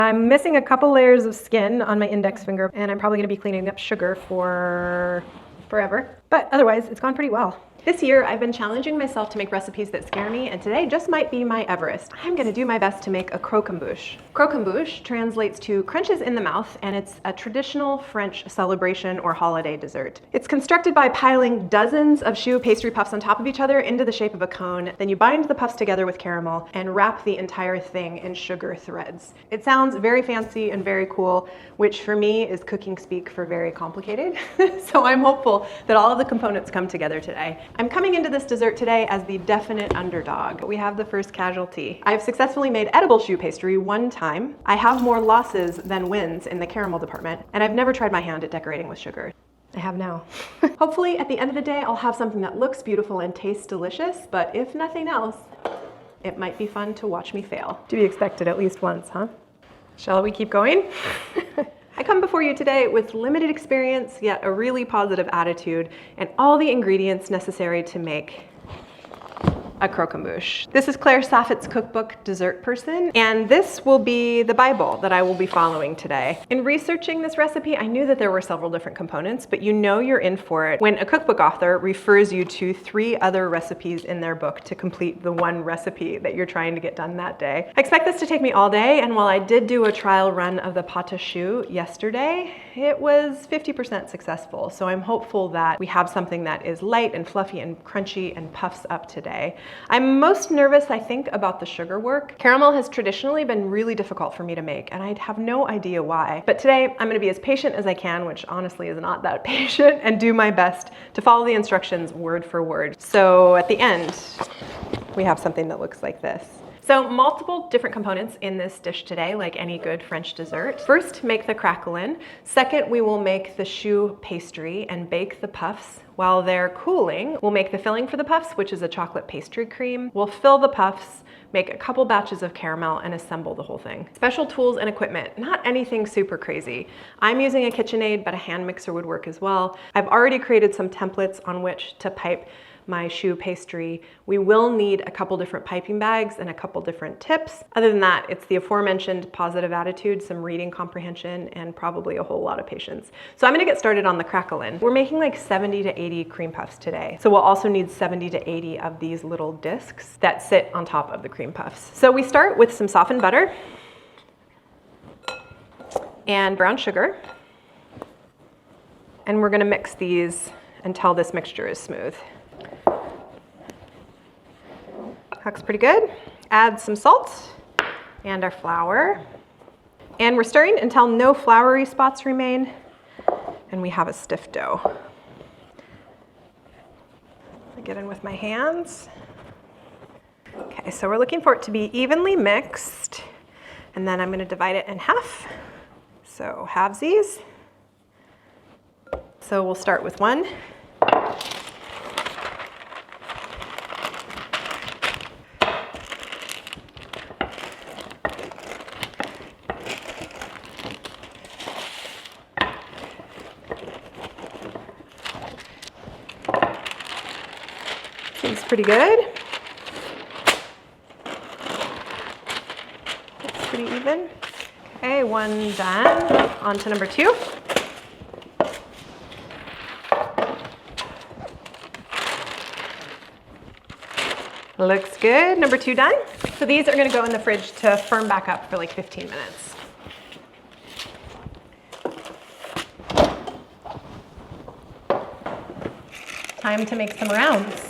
I'm missing a couple layers of skin on my index finger, and I'm probably gonna be cleaning up sugar for forever. But otherwise, it's gone pretty well. This year, I've been challenging myself to make recipes that scare me, and today just might be my Everest. I'm gonna do my best to make a croquembouche. Croquembouche translates to crunches in the mouth, and it's a traditional French celebration or holiday dessert. It's constructed by piling dozens of choux pastry puffs on top of each other into the shape of a cone. Then you bind the puffs together with caramel and wrap the entire thing in sugar threads. It sounds very fancy and very cool, which for me is cooking speak for very complicated. So I'm hopeful that all of the components come together today. I'm coming into this dessert today as the definite underdog. We have the first casualty. I've successfully made edible choux pastry one time. I have more losses than wins in the caramel department, and I've never tried my hand at decorating with sugar. I have now. Hopefully at the end of the day, I'll have something that looks beautiful and tastes delicious, but if nothing else, it might be fun to watch me fail. To be expected at least once, huh? Shall we keep going? I come before you today with limited experience, yet a really positive attitude, and all the ingredients necessary to make a croquembouche. This is Claire Saffit's cookbook, Dessert Person, and this will be the Bible that I will be following today. In researching this recipe, I knew that there were several different components, but you know you're in for it when a cookbook author refers you to 3 other recipes in their book to complete the one recipe that you're trying to get done that day. I expect this to take me all day, and while I did do a trial run of the pâte à choux yesterday, it was 50% successful, so I'm hopeful that we have something that is light and fluffy and crunchy and puffs up today. I'm most nervous, I think, about the sugar work. Caramel has traditionally been really difficult for me to make, and I have no idea why. But today, I'm gonna be as patient as I can, which honestly is not that patient, and do my best to follow the instructions word for word. So at the end, we have something that looks like this. So multiple different components in this dish today, like any good French dessert. First, make the craquelin. Second, we will make the choux pastry and bake the puffs. While they're cooling, we'll make the filling for the puffs, which is a chocolate pastry cream. We'll fill the puffs, make a couple batches of caramel, and assemble the whole thing. Special tools and equipment, not anything super crazy. I'm using a KitchenAid, but a hand mixer would work as well. I've already created some templates on which to pipe my choux pastry. We will need a couple different piping bags and a couple different tips. Other than that, it's the aforementioned positive attitude, some reading comprehension, and probably a whole lot of patience. So I'm gonna get started on the craquelin. We're making like 70 to 80 cream puffs today. So we'll also need 70 to 80 of these little discs that sit on top of the cream puffs. So we start with some softened butter and brown sugar. And we're gonna mix these until this mixture is smooth. Looks pretty good. Add some salt and our flour. And we're stirring until no floury spots remain and we have a stiff dough. I get in with my hands. Okay, so we're looking for it to be evenly mixed, and then I'm gonna divide it in half. So halvesies. So we'll start with one. Seems pretty good. It's pretty even. Okay, one done. On to number 2. Looks good. Number 2 done. So these are gonna go in the fridge to firm back up for like 15 minutes. Time to make some rounds.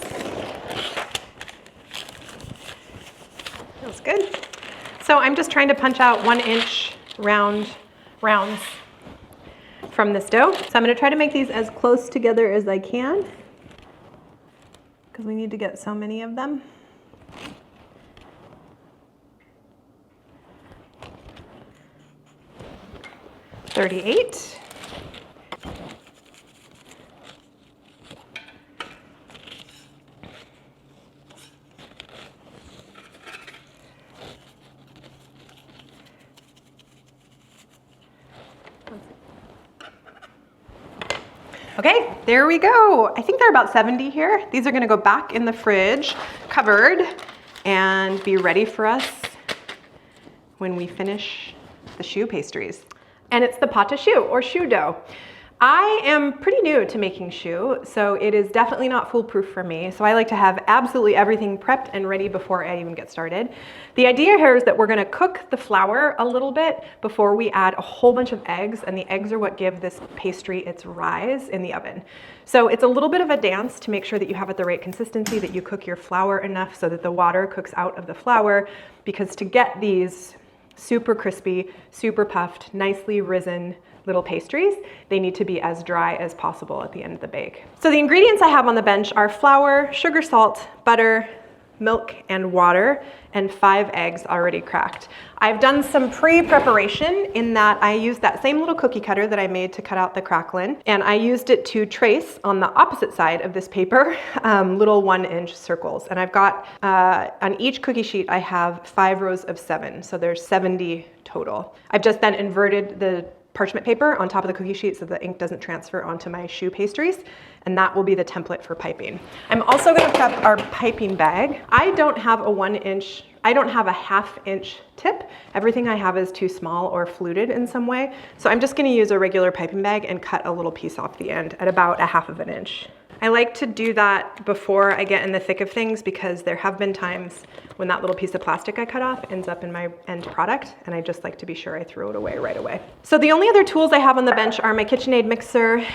Feels good. So I'm just trying to punch out 1-inch rounds from this dough. So I'm gonna try to make these as close together as I can because we need to get so many of them. $38. Okay, there we go. I think there are about 70 here. These are gonna go back in the fridge, covered, and be ready for us when we finish the choux pastries. And it's the pâte à choux, or choux dough. I am pretty new to making choux, so it is definitely not foolproof for me. So I like to have absolutely everything prepped and ready before I even get started. The idea here is that we're gonna cook the flour a little bit before we add a whole bunch of eggs, and the eggs are what give this pastry its rise in the oven. So it's a little bit of a dance to make sure that you have it the right consistency, that you cook your flour enough so that the water cooks out of the flour, because to get these super crispy, super puffed, nicely risen little pastries, they need to be as dry as possible at the end of the bake. So the ingredients I have on the bench are flour, sugar, salt, butter, milk, and water, and 5 eggs already cracked. I've done some pre-preparation in that I used that same little cookie cutter that I made to cut out the craquelin, and I used it to trace on the opposite side of this paper little 1-inch circles. And I've got, on each cookie sheet, I have 5 rows of 7, so there's 70 total. I've just then inverted the parchment paper on top of the cookie sheet so the ink doesn't transfer onto my choux pastries, and that will be the template for piping. I'm also going to prep our piping bag. I don't have a 1-inch, I don't have a 1/2-inch tip. Everything I have is too small or fluted in some way. So I'm just going to use a regular piping bag and cut a little piece off the end at about a 1/2 inch. I like to do that before I get in the thick of things, because there have been times when that little piece of plastic I cut off ends up in my end product, and I just like to be sure I throw it away right away. So the only other tools I have on the bench are my KitchenAid mixer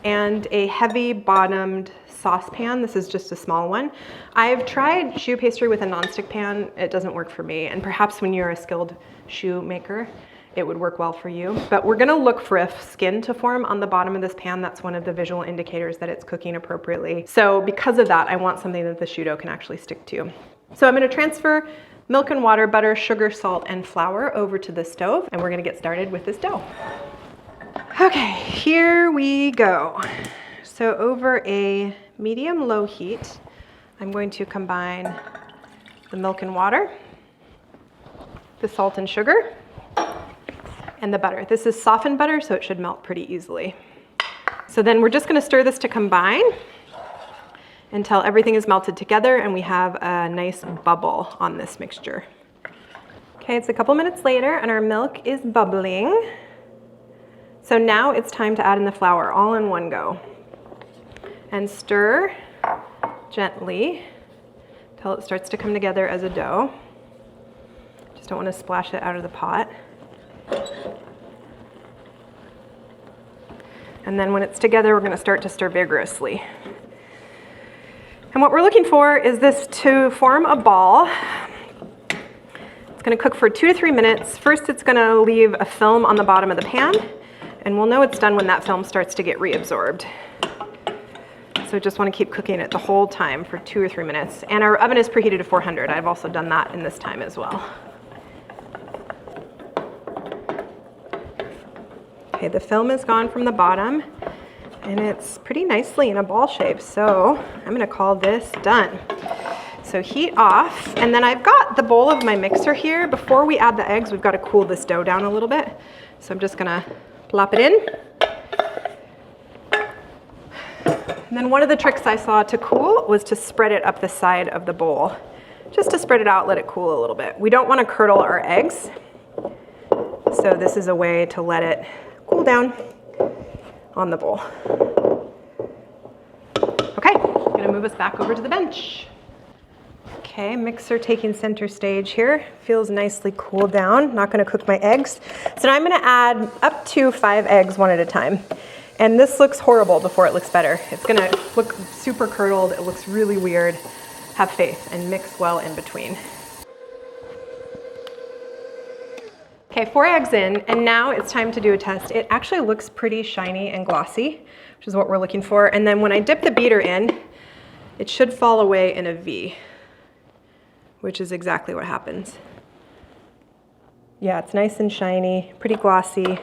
and a heavy bottomed saucepan. This is just a small one. I've tried choux pastry with a nonstick pan. It doesn't work for me, and perhaps when you're a skilled choux maker, it would work well for you. But we're gonna look for a skin to form on the bottom of this pan. That's one of the visual indicators that it's cooking appropriately. So because of that, I want something that the choux dough can actually stick to. So I'm gonna transfer milk and water, butter, sugar, salt, and flour over to the stove, and we're gonna get started with this dough. Okay, here we go. So over a medium-low heat, I'm going to combine the milk and water, the salt and sugar, and the butter. This is softened butter, so it should melt pretty easily. So then we're just gonna stir this to combine until everything is melted together and we have a nice bubble on this mixture. Okay, it's a couple minutes later and our milk is bubbling. So now it's time to add in the flour all in one go. And stir gently until it starts to come together as a dough. Just don't want to splash it out of the pot. And then when it's together, we're going to start to stir vigorously. And what we're looking for is this to form a ball. It's going to cook for 2 to 3 minutes. First, it's going to leave a film on the bottom of the pan, and we'll know it's done when that film starts to get reabsorbed. So just want to keep cooking it the whole time for 2 or 3 minutes. And our oven is preheated to 400. I've also done that in this time as well. Okay, the film is gone from the bottom and it's pretty nicely in a ball shape. So I'm gonna call this done. So heat off, and then I've got the bowl of my mixer here. Before we add the eggs, we've got to cool this dough down a little bit. So I'm just gonna plop it in. And then one of the tricks I saw to cool was to spread it up the side of the bowl. Just to spread it out, let it cool a little bit. We don't want to curdle our eggs. So this is a way to let it cool down on the bowl. Okay, I'm gonna move us back over to the bench. Okay, mixer taking center stage here. Feels nicely cooled down. Not gonna cook my eggs. So now I'm gonna add up to 5 eggs one at a time. And this looks horrible before it looks better. It's gonna look super curdled. It looks really weird. Have faith and mix well in between. Okay, 4 eggs in, and now it's time to do a test. It actually looks pretty shiny and glossy, which is what we're looking for. And then when I dip the beater in, it should fall away in a V, which is exactly what happens. Yeah, it's nice and shiny, pretty glossy.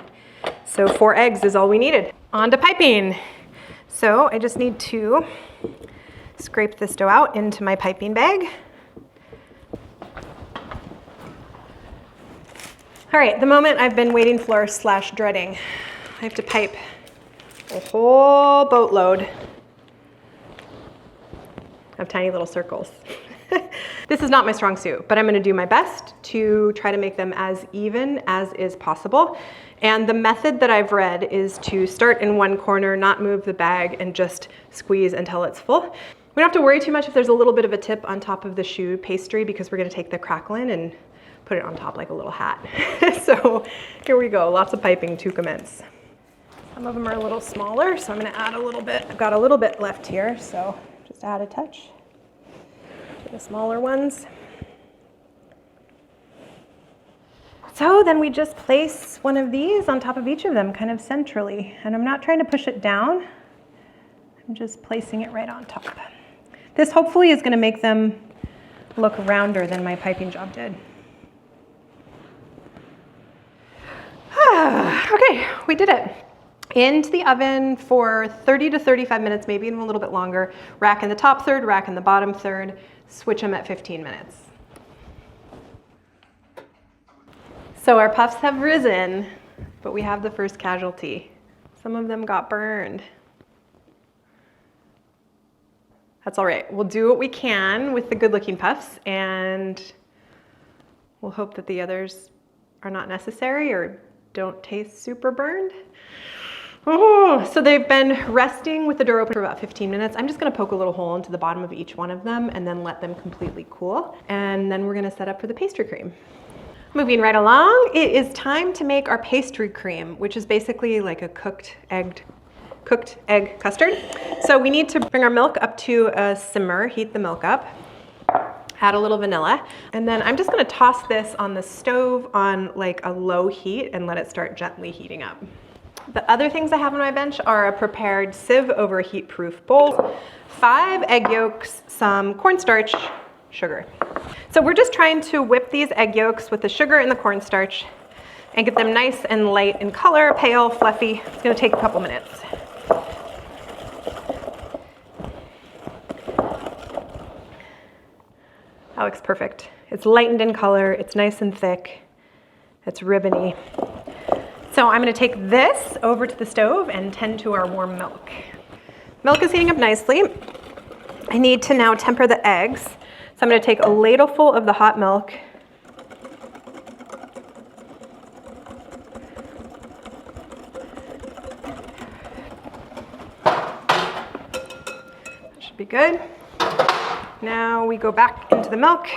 So 4 eggs is all we needed. On to piping. So I just need to scrape this dough out into my piping bag. All right, the moment I've been waiting for / dreading. I have to pipe a whole boatload of tiny little circles. This is not my strong suit, but I'm gonna do my best to try to make them as even as is possible. And the method that I've read is to start in one corner, not move the bag, and just squeeze until it's full. We don't have to worry too much if there's a little bit of a tip on top of the choux pastry, because we're gonna take the craquelin and put it on top like a little hat. So here we go, lots of piping to commence. Some of them are a little smaller, so I'm gonna add a little bit. I've got a little bit left here, so just add a touch to the smaller ones. So then we just place one of these on top of each of them, kind of centrally. And I'm not trying to push it down. I'm just placing it right on top. This hopefully is gonna make them look rounder than my piping job did. Okay, we did it. Into the oven for 30 to 35 minutes, maybe even a little bit longer. Rack in the top third, rack in the bottom third. Switch them at 15 minutes. So our puffs have risen, but we have the first casualty. Some of them got burned. That's all right. We'll do what we can with the good-looking puffs, and we'll hope that the others are not necessary or don't taste super burned. Oh, so they've been resting with the door open for about 15 minutes. I'm just gonna poke a little hole into the bottom of each one of them and then let them completely cool. And then we're gonna set up for the pastry cream. Moving right along, it is time to make our pastry cream, which is basically like a cooked egg custard. So we need to bring our milk up to a simmer, heat the milk up, add a little vanilla, and then I'm just gonna toss this on the stove on like a low heat and let it start gently heating up. The other things I have on my bench are a prepared sieve over a heat-proof bowl, 5 egg yolks, some cornstarch, sugar. So we're just trying to whip these egg yolks with the sugar and the cornstarch and get them nice and light in color, pale, fluffy. It's gonna take a couple minutes. That looks perfect. It's lightened in color, it's nice and thick, it's ribbony. So I'm gonna take this over to the stove and tend to our warm milk. Milk is heating up nicely. I need to now temper the eggs. So I'm gonna take a ladleful of the hot milk. That should be good. Now we go back into the milk.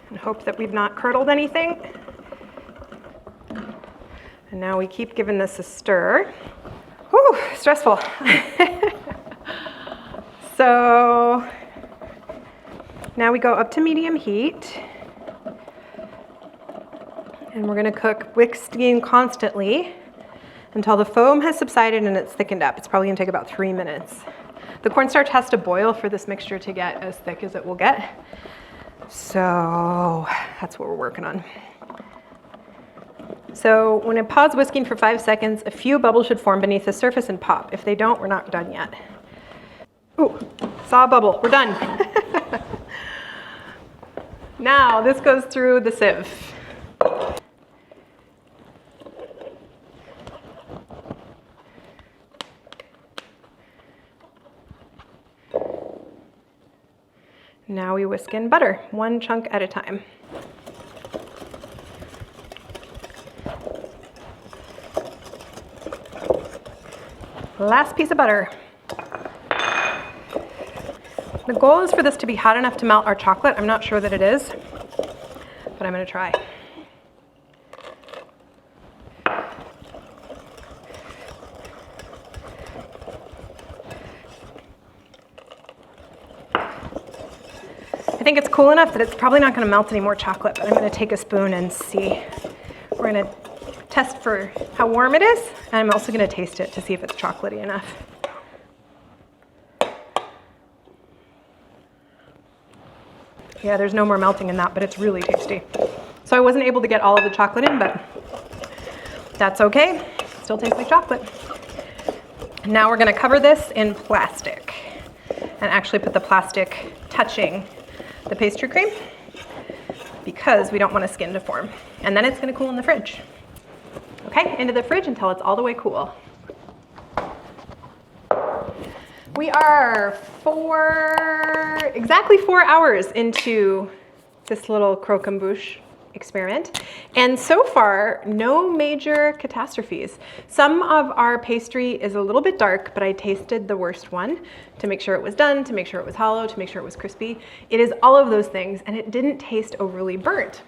And hope that we've not curdled anything. And now we keep giving this a stir. Whew, stressful. So now we go up to medium heat. And we're gonna cook whisking constantly until the foam has subsided and it's thickened up. It's probably gonna take about 3 minutes. The cornstarch has to boil for this mixture to get as thick as it will get. So that's what we're working on. So when I pause whisking for 5 seconds, a few bubbles should form beneath the surface and pop. If they don't, we're not done yet. Ooh, saw a bubble, we're done. Now this goes through the sieve. Now we whisk in butter, 1 chunk at a time. Last piece of butter. The goal is for this to be hot enough to melt our chocolate. I'm not sure that it is, but I'm gonna try. I think it's cool enough that it's probably not gonna melt any more chocolate, but I'm gonna take a spoon and see. We're gonna test for how warm it is, and I'm also gonna taste it to see if it's chocolatey enough. Yeah, there's no more melting in that, but it's really tasty. So I wasn't able to get all of the chocolate in, but that's okay. Still tastes like chocolate. Now we're gonna cover this in plastic and actually put the plastic touching the pastry cream because we don't want a skin to form. And then it's gonna cool in the fridge. Okay, into the fridge until it's all the way cool. We are exactly 4 hours into this little croquembouche experiment. And so far, no major catastrophes. Some of our pastry is a little bit dark, but I tasted the worst one to make sure it was done, to make sure it was hollow, to make sure it was crispy. It is all of those things, and it didn't taste overly burnt.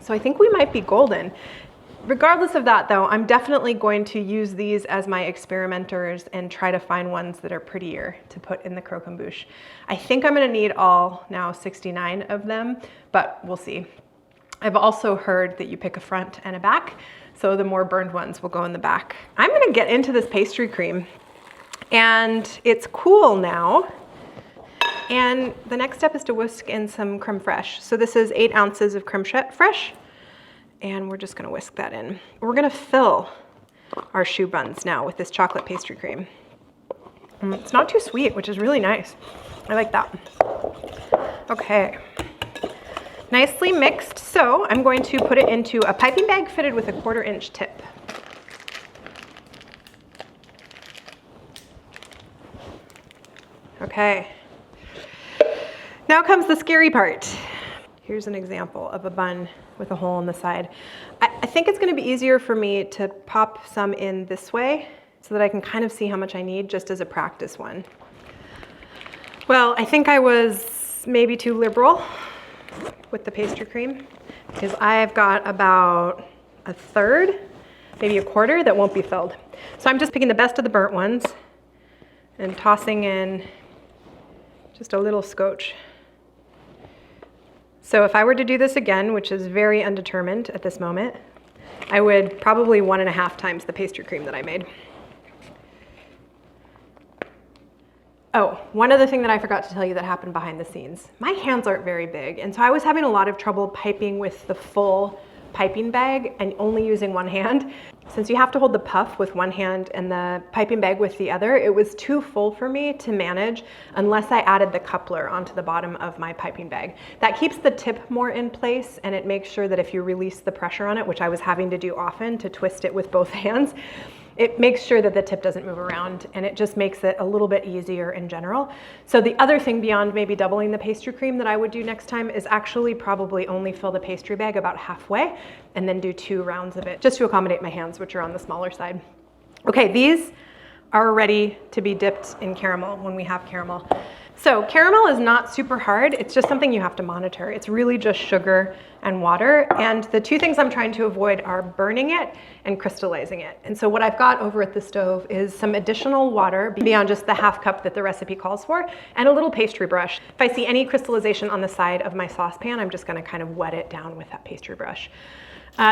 So I think we might be golden. Regardless of that though, I'm definitely going to use these as my experimenters and try to find ones that are prettier to put in the croquembouche. I think I'm gonna need all now 69 of them, but we'll see. I've also heard that you pick a front and a back, so the more burned ones will go in the back. I'm gonna get into this pastry cream, and it's cool now. And the next step is to whisk in some creme fraiche. So this is 8 ounces of creme fraiche, and we're just gonna whisk that in. We're gonna fill our choux buns now with this chocolate pastry cream. It's not too sweet, which is really nice. I like that. Okay, nicely mixed. So I'm going to put it into a piping bag fitted with a 1/4 inch tip. Okay, now comes the scary part. Here's an example of a bun with a hole in the side. I think it's gonna be easier for me to pop some in this way so that I can kind of see how much I need just as a practice one. Well, I think I was maybe too liberal with the pastry cream because I've got about 1/3, maybe 1/4 that won't be filled. So I'm just picking the best of the burnt ones and tossing in just a little scotch. So if I were to do this again, which is very undetermined at this moment, I would probably 1.5 times the pastry cream that I made. Oh, one other thing that I forgot to tell you that happened behind the scenes. My hands aren't very big, and so I was having a lot of trouble piping with the full piping bag and only using one hand. Since you have to hold the puff with one hand and the piping bag with the other, it was too full for me to manage unless I added the coupler onto the bottom of my piping bag. That keeps the tip more in place, and it makes sure that if you release the pressure on it, which I was having to do often to twist it with both hands, it makes sure that the tip doesn't move around, and it just makes it a little bit easier in general. So the other thing beyond maybe doubling the pastry cream that I would do next time is actually probably only fill the pastry bag about halfway and then do 2 rounds of it, just to accommodate my hands, which are on the smaller side. Okay, these are ready to be dipped in caramel when we have caramel. So caramel is not super hard. It's just something you have to monitor. It's really just sugar and water. And the 2 things I'm trying to avoid are burning it and crystallizing it. And so what I've got over at the stove is some additional water beyond just the 1/2 cup that the recipe calls for, and a little pastry brush. If I see any crystallization on the side of my saucepan, I'm just gonna kind of wet it down with that pastry brush.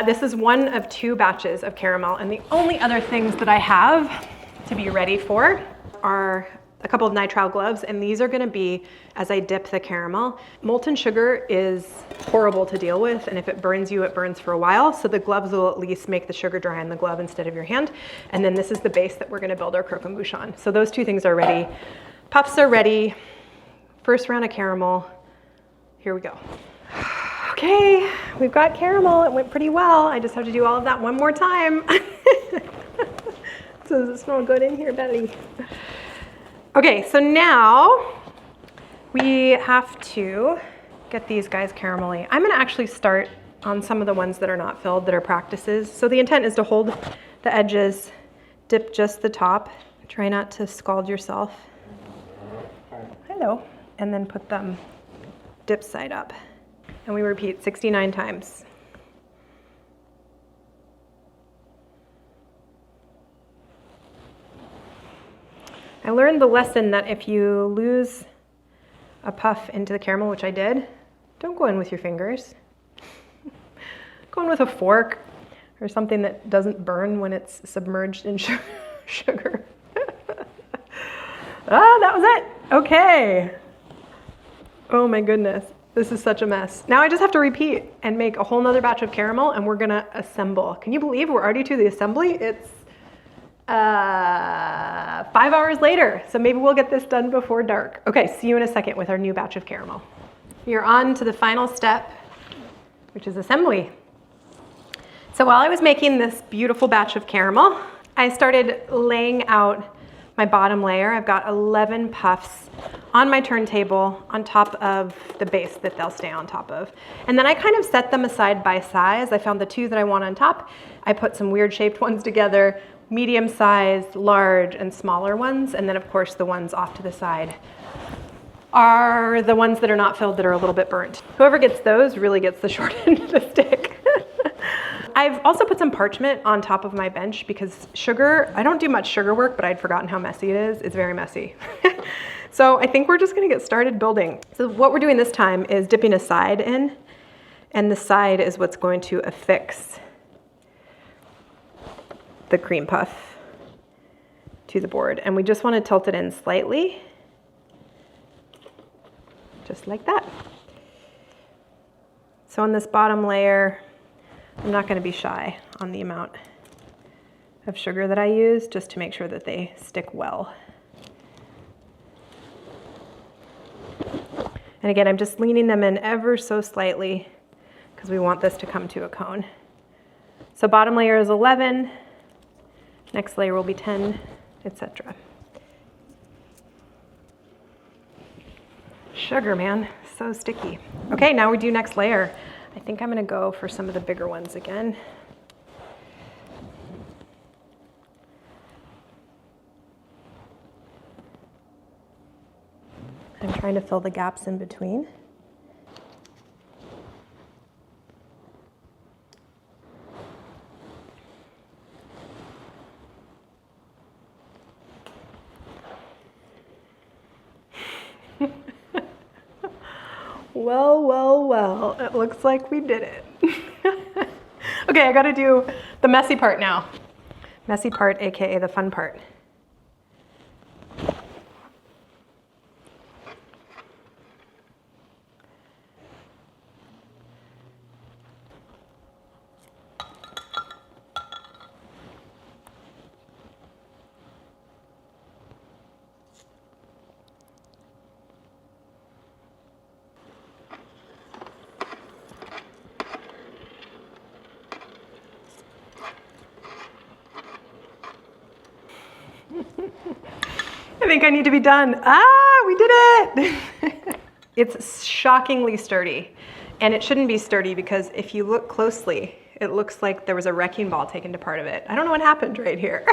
This is one of 2 batches of caramel, and the only other things that I have to be ready for are a couple of nitrile gloves, and these are gonna be as I dip the caramel. Molten sugar is horrible to deal with, and if it burns you, it burns for a while, so the gloves will at least make the sugar dry on the glove instead of your hand. And then this is the base that we're gonna build our croquembouche on. So those 2 things are ready. Puffs are ready. First round of caramel. Here we go. Okay, we've got caramel. It went pretty well. I just have to do all of that one more time. So does it smell good in here, Betty? Okay, so now we have to get these guys caramelly. I'm gonna actually start on some of the ones that are not filled, that are practices. So the intent is to hold the edges, dip just the top. Try not to scald yourself. Hello. And then put them dip side up. And we repeat 69 times. I learned the lesson that if you lose a puff into the caramel, which I did, don't go in with your fingers. Go in with a fork or something that doesn't burn when it's submerged in sugar. Ah, that was it. Okay. Oh my goodness. This is such a mess. Now I just have to repeat and make a whole nother batch of caramel, and we're gonna assemble. Can you believe we're already to the assembly? It's 5 hours later, so maybe we'll get this done before dark. Okay, see you in a second with our new batch of caramel. You're on to the final step, which is assembly. So while I was making this beautiful batch of caramel, I started laying out my bottom layer. I've got 11 puffs on my turntable on top of the base that they'll stay on top of. And then I kind of set them aside by size. I found the 2 that I want on top. I put some weird shaped ones together, medium sized, large, and smaller ones. And then of course the ones off to the side are the ones that are not filled that are a little bit burnt. Whoever gets those really gets the short end of the stick. I've also put some parchment on top of my bench because sugar, I don't do much sugar work, but I'd forgotten how messy it is. It's very messy. So I think we're just gonna get started building. So what we're doing this time is dipping a side in, and the side is what's going to affix the cream puff to the board. And we just wanna tilt it in slightly, just like that. So on this bottom layer, I'm not going to be shy on the amount of sugar that I use, just to make sure that they stick well. And again, I'm just leaning them in ever so slightly because we want this to come to a cone. So bottom layer is 11, next layer will be 10, etc. Sugar, man, so sticky. Okay, now we do next layer. I think I'm gonna go for some of the bigger ones again. I'm trying to fill the gaps in between. Well, well, well, it looks like we did it. Okay, I gotta do the messy part now. Messy part, AKA the fun part. I think I need to be done. Ah, we did it! It's shockingly sturdy. And it shouldn't be sturdy because if you look closely, it looks like there was a wrecking ball taken to part of it. I don't know what happened right here.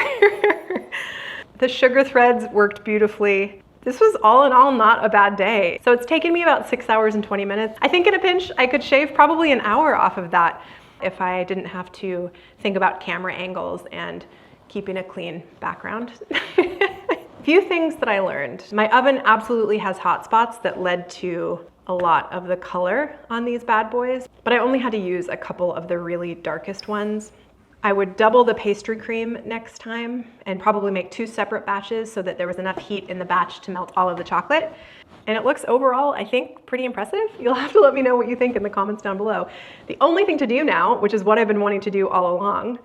The sugar threads worked beautifully. This was all in all not a bad day. So it's taken me about 6 hours and 20 minutes. I think in a pinch, I could shave probably an hour off of that if I didn't have to think about camera angles and keeping a clean background. Few things that I learned. My oven absolutely has hot spots that led to a lot of the color on these bad boys, but I only had to use a couple of the really darkest ones. I would double the pastry cream next time and probably make 2 separate batches so that there was enough heat in the batch to melt all of the chocolate. And it looks overall, I think, pretty impressive. You'll have to let me know what you think in the comments down below. The only thing to do now, which is what I've been wanting to do all along,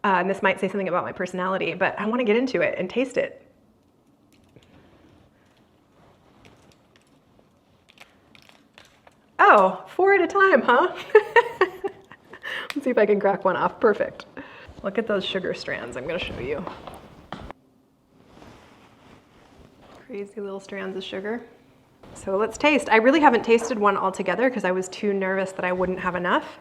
and this might say something about my personality, but I want to get into it and taste it. Oh, 4 at a time, huh? Let's see if I can crack one off. Perfect. Look at those sugar strands I'm going to show you. Crazy little strands of sugar. So let's taste. I really haven't tasted one altogether because I was too nervous that I wouldn't have enough.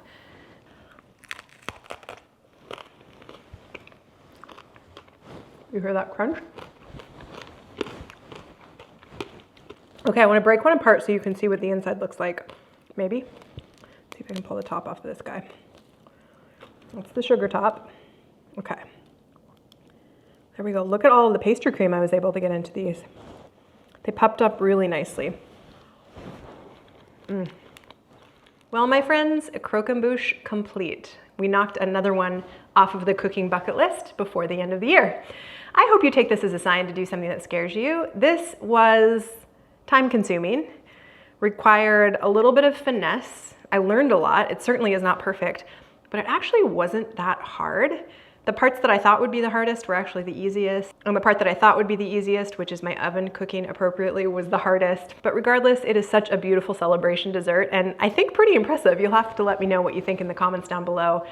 You hear that crunch? Okay, I want to break one apart so you can see what the inside looks like. Maybe. See if I can pull the top off of this guy. That's the sugar top. Okay. There we go. Look at all of the pastry cream I was able to get into these. They popped up really nicely. Well, my friends, a croquembouche complete. We knocked another one off of the cooking bucket list before the end of the year. I hope you take this as a sign to do something that scares you. This was time-consuming, required a little bit of finesse. I learned a lot. It certainly is not perfect, but it actually wasn't that hard. The parts that I thought would be the hardest were actually the easiest, and the part that I thought would be the easiest, which is my oven cooking appropriately, was the hardest. But regardless, it is such a beautiful celebration dessert, and I think pretty impressive. You'll have to let me know what you think in the comments down below.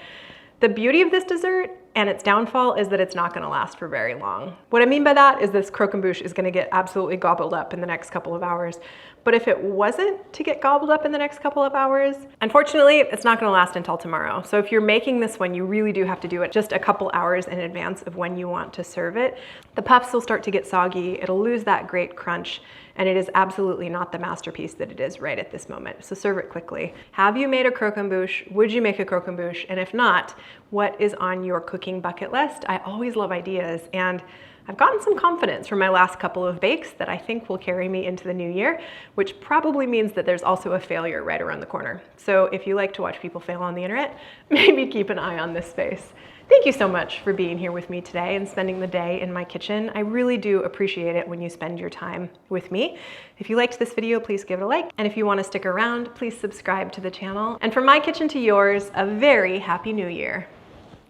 The beauty of this dessert, and its downfall is that it's not gonna last for very long. What I mean by that is this croquembouche is gonna get absolutely gobbled up in the next couple of hours. But if it wasn't to get gobbled up in the next couple of hours, unfortunately, it's not gonna last until tomorrow. So if you're making this one, you really do have to do it just a couple hours in advance of when you want to serve it. The puffs will start to get soggy, it'll lose that great crunch, and it is absolutely not the masterpiece that it is right at this moment. So serve it quickly. Have you made a croquembouche? Would you make a croquembouche? And if not, what is on your cooking bucket list? I always love ideas, and I've gotten some confidence from my last couple of bakes that I think will carry me into the new year, which probably means that there's also a failure right around the corner. So if you like to watch people fail on the internet, maybe keep an eye on this space. Thank you so much for being here with me today and spending the day in my kitchen. I really do appreciate it when you spend your time with me. If you liked this video, please give it a like. And if you want to stick around, please subscribe to the channel. And from my kitchen to yours, a very happy new year.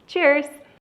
Cheers.